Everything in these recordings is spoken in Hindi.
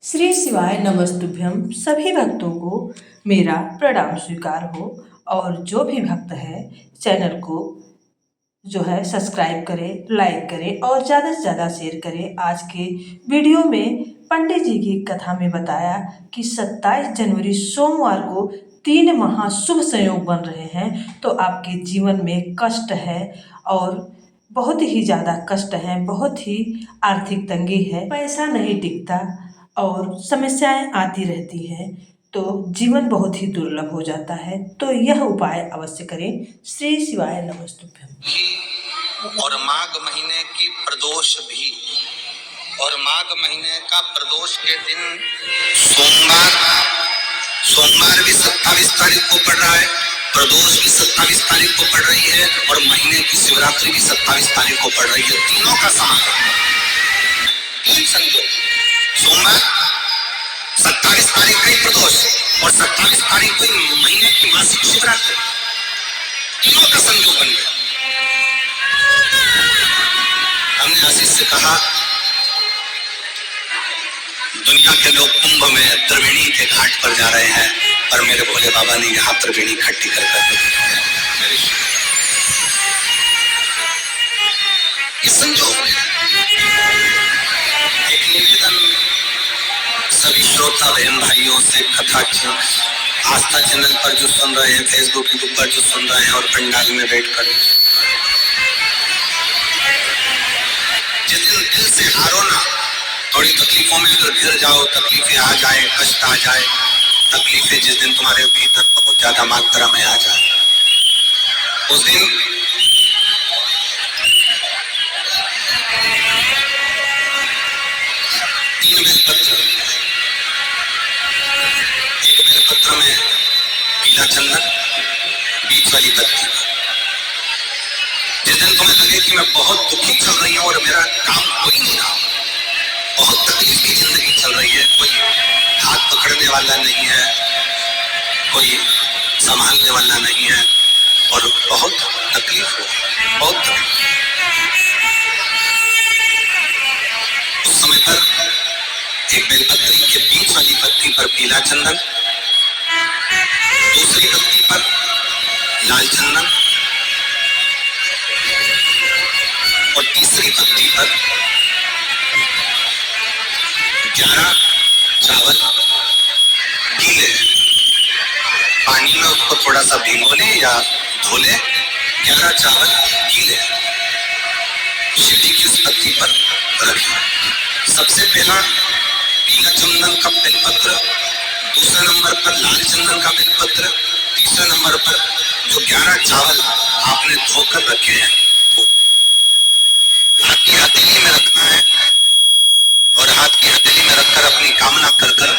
श्री शिवाय नमस्तुभ्यम। सभी भक्तों को मेरा प्रणाम स्वीकार हो। और जो भी भक्त है चैनल को जो है सब्सक्राइब करें, लाइक करें और ज़्यादा से ज़्यादा शेयर करें। आज के वीडियो में पंडित जी की कथा में बताया कि 27 जनवरी सोमवार को 3 महाशुभ संयोग बन रहे हैं। तो आपके जीवन में कष्ट है और बहुत ही ज़्यादा कष्ट है, बहुत ही आर्थिक तंगी है, पैसा नहीं टिकता और समस्याएं आती रहती हैं, तो जीवन बहुत ही दुर्लभ हो जाता है। तो यह उपाय अवश्य करें। श्री शिवाय नमस्तुभ्यम। और माघ महीने की प्रदोष भी, और माघ महीने का प्रदोष के दिन सोमवार भी 27 तारीख को पड़ रहा है, प्रदोष भी 27 तारीख को पड़ रही है और महीने की शिवरात्रि भी 27 तारीख को पड़ रही है। तीनों का समागम, तीन संयोग, सोमवार 27 तारीख का ही प्रदोष और 27 तारीख को ही महीने की मासिक शिवरात्रि, तीनों का संयोग बन गया। हमने आशीष से कहा दुनिया के लोग कुंभ में त्रिवेणी के घाट पर जा रहे हैं, पर मेरे भोले बाबा ने यहाँ त्रिवेणी इकट्ठी कर संजोग। एक निवेदन सभी श्रोता बहन भाइयों से, कथा आस्था चैनल पर जो सुन रहे हैं, फेसबुक पर जो सुन रहे हैं और पंडाल में बैठकर, जिस दिन दिल से हारो ना, थोड़ी तकलीफों में अगर गिर जाओ, तकलीफें आ जाए, कष्ट आ जाए, तकलीफें जिस दिन तुम्हारे भीतर बहुत ज्यादा मात्रा में आ जाए, उस दिन तीन बेलपत्र, एक बेलपत्र में पीला चंदन, बीच वाली पत्ती। जिस दिन तुम्हें लगे कि मैं बहुत दुखी चल रही हूँ और मेरा काम हो ही नहीं रहा, बहुत तकलीफ की जिंदगी चल रही है, कोई हाथ पकड़ने वाला नहीं है, कोई संभालने वाला नहीं है और बहुत तकलीफ हो, बहुत तकलीफ। उस समय पर एक बेलपत्री के बीच वाली पत्ती पर पीला चंदन, दूसरी पत्ती पर लाल चंदन और तीसरी पत्ती पर 11 चावल गीले, पानी में उसको थोड़ा सा भिगो ले या धो ले, 11 चावल गीले शिवजी की उस पत्ती पर रखें। सबसे पहला पीला चंदन का बेलपत्र, दूसरे नंबर पर लाल चंदन का बेलपत्र, तीसरे नंबर पर जो 11 चावल आपने धोकर रखे हैं वो हाथ की हथेली में रखना है और हाथ की हथेली में रखकर अपनी कामना कर कर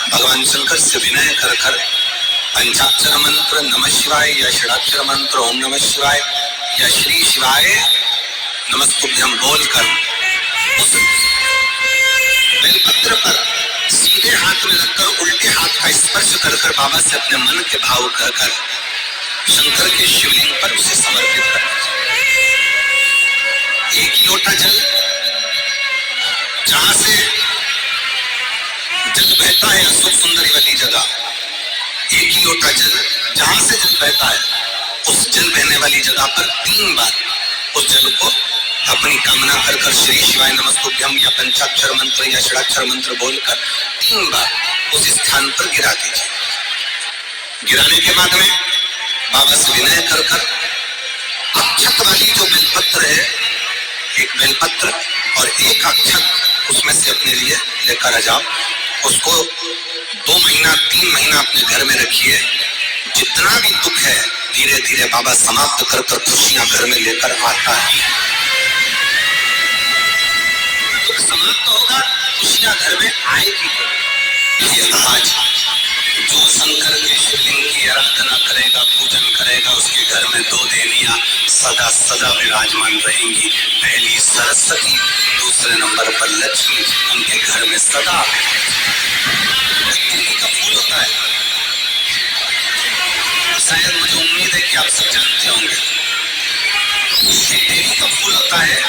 भगवान शंकर से विनय कर कर पंचाक्षर मंत्र नमः शिवाय या षडाक्षर मंत्र ओम नमः शिवाय या श्री शिवाय नमस्तुभ्यम बोलकर उस बेलपत्र पर सीधे हाथ में रखकर उल्टे हाथ का स्पर्श कर कर बाबा से अपने मन के भाव कर कर शंकर के शिवलिंग पर उसे समर्पित करना। एक ही लोटा जल, जहां से जल बहता है अशोक सुंदरी वाली जगह, एक ही लोटा जल जहां से जल बहता है उस जल बहने वाली जगह पर 3 बार उस जल को अपनी कामना कर कर श्री शिवाय नमस्तुभ्यम या पंचाक्षर मंत्र या षडाक्षर मंत्र बोलकर 3 बार उस स्थान पर गिरा दीजिए। गिराने के बाद में बाबा से विनय कर कर अक्षत वाली जो बेलपत्र है, एक बेलपत्र और एक अक्षत उसमें से अपने लिए लेकर आ जाओ। उसको 2 महीना 3 महीना अपने घर में रखिए। जितना भी दुख है धीरे धीरे बाबा समाप्त कर कर खुशियां घर में लेकर आता है। दुख समाप्त होगा, खुशियां घर में आएगी। ये आज जो शंकर के शिवलिंग की आराधना करेगा, पूजन करेगा, उसके घर में 2 देवियां सदा सदा विराजमान रहेंगी। पहली सरस्वती, दूसरे नंबर पर लक्ष्मी उनके घर में सदा। लिली का फूल होता है, शायद मुझे उम्मीद है कि आप सब जानते होंगे। लिली का फूल होता है,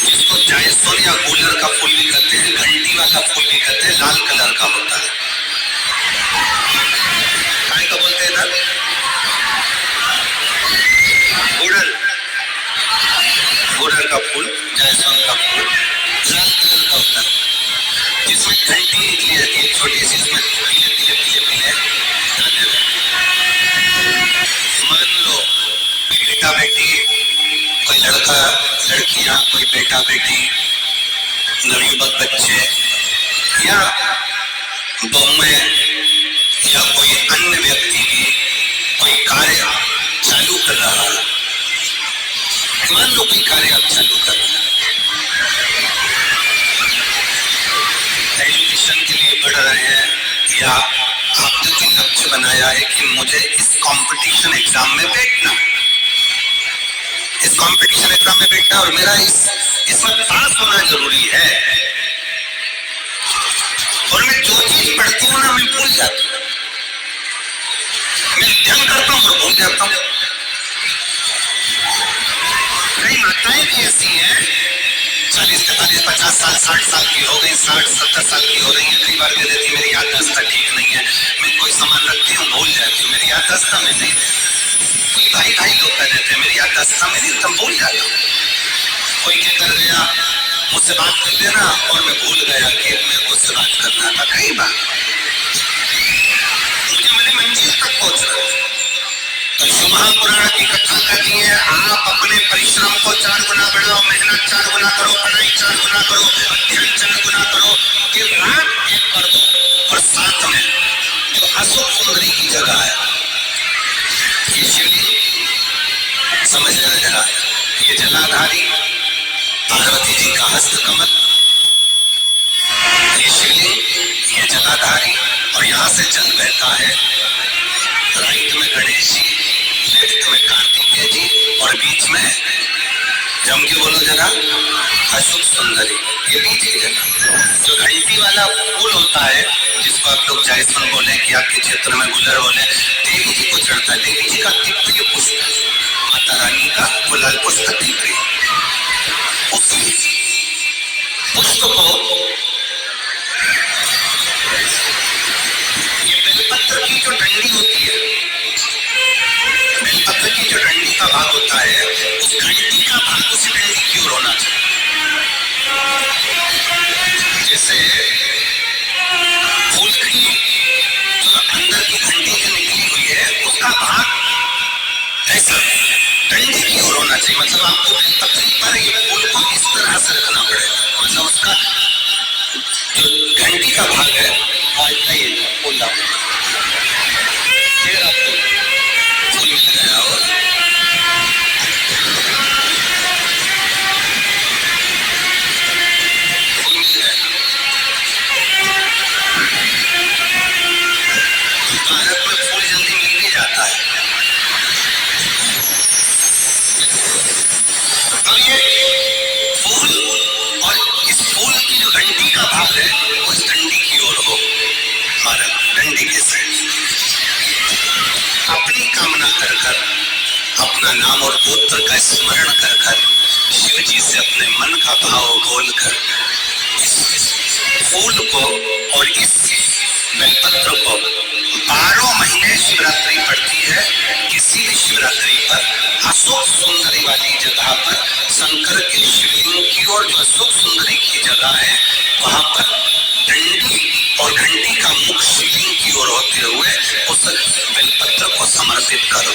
जिसको जायसवाल या गूलर का फूल भी कहते हैं, घंटी वाला फूल भी कहते हैं, लाल कलर का होता है। काय का बोलते हैं इधर? गूलर, गूलर का फूल, जायसवाल का फूल लाल कलर का होता है, जिसमें घंटी निकली रहती है छोटी सी, इसमें पीले पीले पीले पीले दाने रहते। मान लो बेटा बेटी, कोई लड़का लड़कियां, कोई बेटा बेटी, नवयुवक बच्चे या बहुएं या कोई अन्य व्यक्ति भी कोई कार्य चालू कर रहा है। मान लो कोई कार्य आप चालू कर रहे हैं, एजुकेशन के लिए पढ़ रहे हैं, या आपने कोई लक्ष्य बनाया है कि मुझे इस कंपटीशन एग्जाम में बैठना, इस कंपटीशन एग्जाम में बैठना और मेरा इसमें पास होना जरूरी है, और मैं जो चीज पढ़ती हूँ ना मैं भूल जाती हूँ, मैं ध्यान करता हूँ और भूल जाता हूँ। कई माताएं भी ऐसी हैं 40, 45, 50 साल, 60 साल की हो गई, 60, 70 साल की हो रही है, कई बार कह देती है मेरी याददाश्त ठीक नहीं है, मैं कोई सामान रखती हूँ भूल जाती हूँ, मेरी याददाश्त में नहीं। कोई भाई लोग कह देते हैं मेरी याददाश्त में नहीं, तुम भूल जाता हूँ। कोई क्या कर गया, मुझसे बात कर लेना और मैं भूल गया कि मेरे को उससे बात करना था। कई बार मुझे मेरी मंजिल तक पहुंचना। तो महापुराण की कथा कहती है आप अपने परिश्रम को 4 गुना बढ़ाओ, मेहनत 4 गुना करो, पढ़ाई 4 गुना करो, अध्ययन 4 गुना करो, दिन रात एक कर दो। और साथ में जो अशोक सुंदरी की जगह है, ये शिवलिंग समझ लेना जरा, ये जलाधारी पार्वती जी का हस्त कमल, ये शिवलिंग, ये जलाधारी, और यहाँ से जल बहता है। राइट में गणेश जी, लेफ्ट में कार्तिकेय जी, और बीच में जम के बोलो जरा अशोक सुंदरी, ये बीच की जगह। जो घंटी वाला फूल होता है जिसको आप लोग जायसवाल बोले कि आपके क्षेत्र में गुलर बोले, देवी जी को चढ़ता है। देवी जी का तिप्पी पुष्प, माता रानी का गुलाल पुष्प तिप्पी, उसी पुष्प को ये बेलपत्र की जो डंडी होती है, बेलपत्र की जो डंडी का भाग होता है, उस घंटी का भाग उसी डंडी की ओर होना चाहिए। जैसे फूल की जो अंदर की घंटी जो निकली हुई है उसका भाग ऐसा डंडी की ओर होना चाहिए। मतलब आपको बेलपत्री पर ये फूल को इस तरह से रखना पड़ेगा, मतलब उसका जो घंटी का भाग है नहीं फूल फिर आपको फूल मिल गया। और फूल मिल गया, भारत में फूल जल्दी मिल भी जाता है। अब ये फूल और इस फूल की जो घंटी का भाग है वो इस डंडी की ओर हो, हमारा डंडी के साइड। अपनी कामना कर कर, अपना नाम और गोत्र का स्मरण कर कर, शिव जी से अपने मन का भाव बोलकर इस फूल को और इस बेलपत्र को 12 महीने शिवरात्रि पड़ती है। किसी भी शिवरात्रि पर अशोक सुंदरी वाली जगह पर शंकर के शिवलिंग की ओर जो अशोक सुंदरी की जगह है वहां पर डंडी और घंटी का मुख शिवलिंग की ओर होते हुए उस बेलपत्र को समर्पित करो।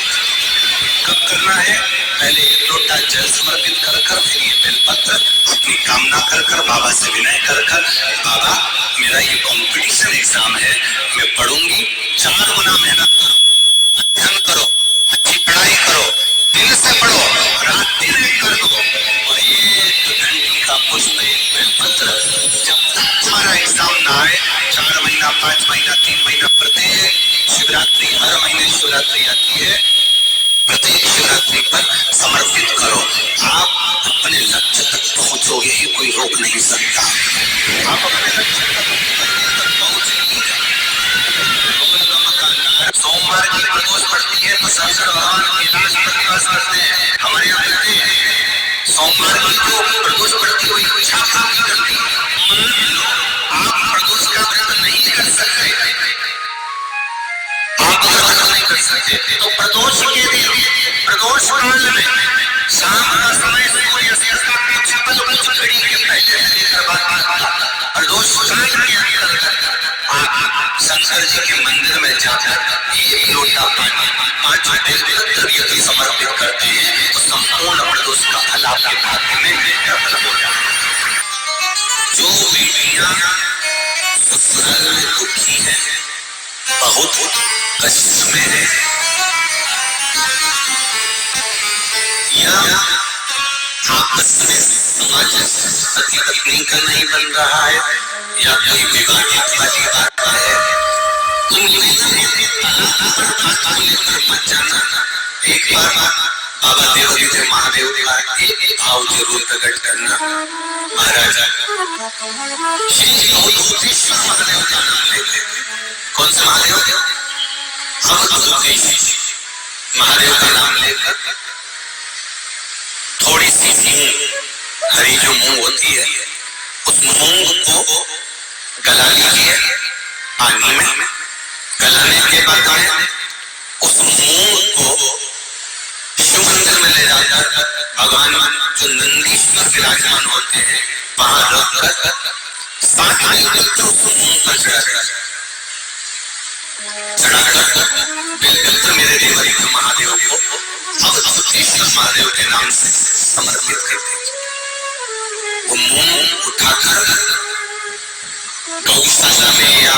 कब करना है? पहले 1 लोटा जल समर्पित कर कर, फिर ये बेलपत्र अपनी कामना कर कर, बाबा से विनय कर कर, बाबा मेरा ये कंपटीशन एग्जाम है, मैं पढ़ूंगी, 4 गुना मेहनत करो, अध्ययन करो, अच्छी पढ़ाई करो, दिल से पढ़ो, रात दिन एक कर दो, और ये घंटी का पुष्प, एक बेलपत्र, जब तक तुम्हारा एग्जाम ना आए, 4 महीना, 5 महीना, 3 महीना, प्रत्येक शिवरात्रि, हर महीने शिवरात्रि आती है, प्रत्येक शिवरात्रि पर समर्पित करो। आप अपने लक्ष्य तक पहुंचोगे, ही कोई रोक नहीं सकता। आप अपने लक्ष्य तक पहुंच ही जाओ। सोमवार की प्रदोष पड़ती है तो शंकर भगवान कैलाश पर निवास करते हैं, हमारे यहाँ कहते हैं सोमवार की जो प्रदोष पड़ती सके। तो प्रदोष के दिन, प्रदोष काल में शाम का समय सूर्यास्त का कुछ पल कुछ घड़ी के पहले से लेकर बाद प्रदोष काल के अंतर्गत आप शंकर जी के मंदिर में जाकर एक लोटा पानी 5 बेलपत्र यदि समर्पित करते हैं तो संपूर्ण प्रदोष का फल आपके भाग्य में प्रबल हो जाता है। जो बेटियां ससुराल में दुखी है, बहुत कष्ट में है, या आपस में समाज पति पत्नी का नहीं बन रहा है, या कोई विवाहित वाली बात है, उनमें मत जाना। एक बार बाबा देव महादेव का एक भाव जरूर प्रकट करना। महाराज श्री अवधूतेश्वर महादेव का नाम लेते। कौन सा महादेव? अवधूतेश्वर महादेव का नाम लेकर थोड़ी सी मूंग, हरी जो मूंग होती है, उस मूंग को गला लीजिए पानी में। गलाने के बाद उस मूंग को शिव मंदिर में ले जाकर भगवान जो नंदीश्वर विराजमान होते हैं वहां रखकर 7 बेलपत्र उस मूंग पर चढ़ाकर बेलपत्र मेरे देव महादेव को अवधूतेश्वर महादेव के नाम से समर्पित कर दीजिए। वो मूंग उठाकर गौशाला में या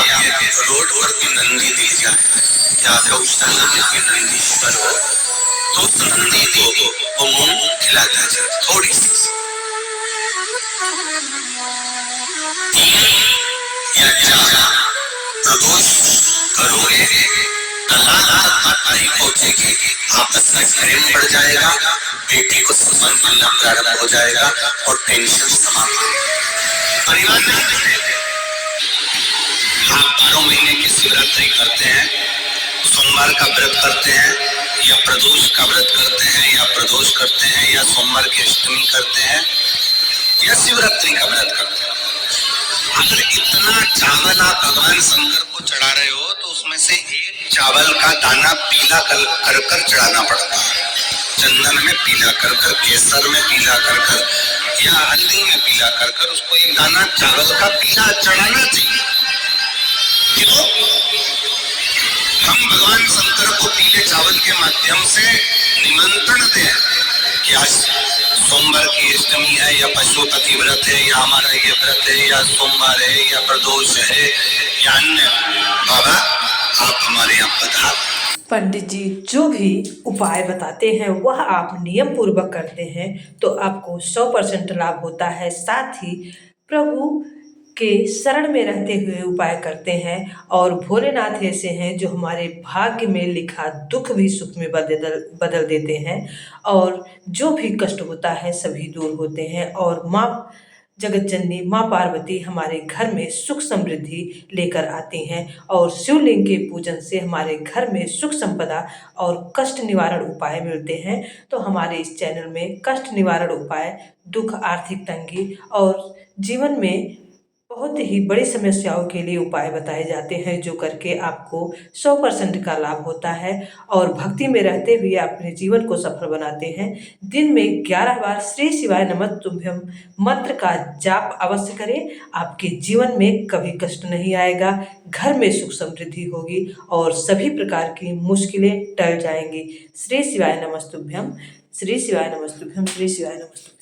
रोड पर कोई नंदी दी जाए, या गौशाला में कोई नंदीश्वर हो तो उस नंदी को वो मूंग खिलाता जाए थोड़ी सी। 3 या 4 प्रदोष करोगे, माता ही पहुंचेगी, आपस में प्रेम बढ़ जाएगा, बेटी को सम्मान मिलना प्रारंभ हो जाएगा और टेंशन समाप्त। परिवार में आप 12 महीने की शिवरात्रि करते हैं, सोमवार का व्रत करते हैं, या प्रदोष का व्रत करते हैं, या प्रदोष करते हैं, या सोमवार की अष्टमी करते हैं, या शिवरात्रि का व्रत करते हैं। अगर इतना चावल आप भगवान शंकर को चढ़ा रहे हो तो उसमें से एक चावल का दाना पीला कर कर चढ़ाना पड़ता है। चंदन में पीला कर कर, केसर में पीला कर कर, या हल्दी में पीला कर कर उसको एक दाना चावल का पीला चढ़ाना चाहिए। क्यों? हम भगवान शंकर को पीले चावल के माध्यम से निमंत्रण दें कि आज सोमवार की अष्टमी है, या पशुपति व्रत है, या हमारा ये व्रत है, या सोमवार है, या प्रदोष है, या अन्य। बाबा आप हमारे यहाँ पधार। पंडित जी जो भी उपाय बताते हैं वह आप नियम पूर्वक करते हैं तो आपको 100% लाभ होता है। साथ ही प्रभु के शरण में रहते हुए उपाय करते हैं और भोलेनाथ ऐसे हैं जो हमारे भाग्य में लिखा दुख भी सुख में बदल देते हैं और जो भी कष्ट होता है सभी दूर होते हैं। और माँ जगत जननी माँ पार्वती हमारे घर में सुख समृद्धि लेकर आती हैं और शिवलिंग के पूजन से हमारे घर में सुख संपदा और कष्ट निवारण उपाय मिलते हैं। तो हमारे इस चैनल में कष्ट निवारण उपाय, दुख, आर्थिक तंगी और जीवन में बहुत ही बड़ी समस्याओं के लिए उपाय बताए जाते हैं जो करके आपको 100% का लाभ होता है और भक्ति में रहते हुए अपने जीवन को सफल बनाते हैं। दिन में 11 बार श्री शिवाय नमः तुभ्यम मंत्र का जाप अवश्य करें। आपके जीवन में कभी कष्ट नहीं आएगा, घर में सुख समृद्धि होगी और सभी प्रकार की मुश्किलें टल जाएंगी। श्री शिवाय नमस्तुभ्यम, श्री शिवाय नमस्तुभ्यम, श्री शिवाय नमस्तुभ्यम।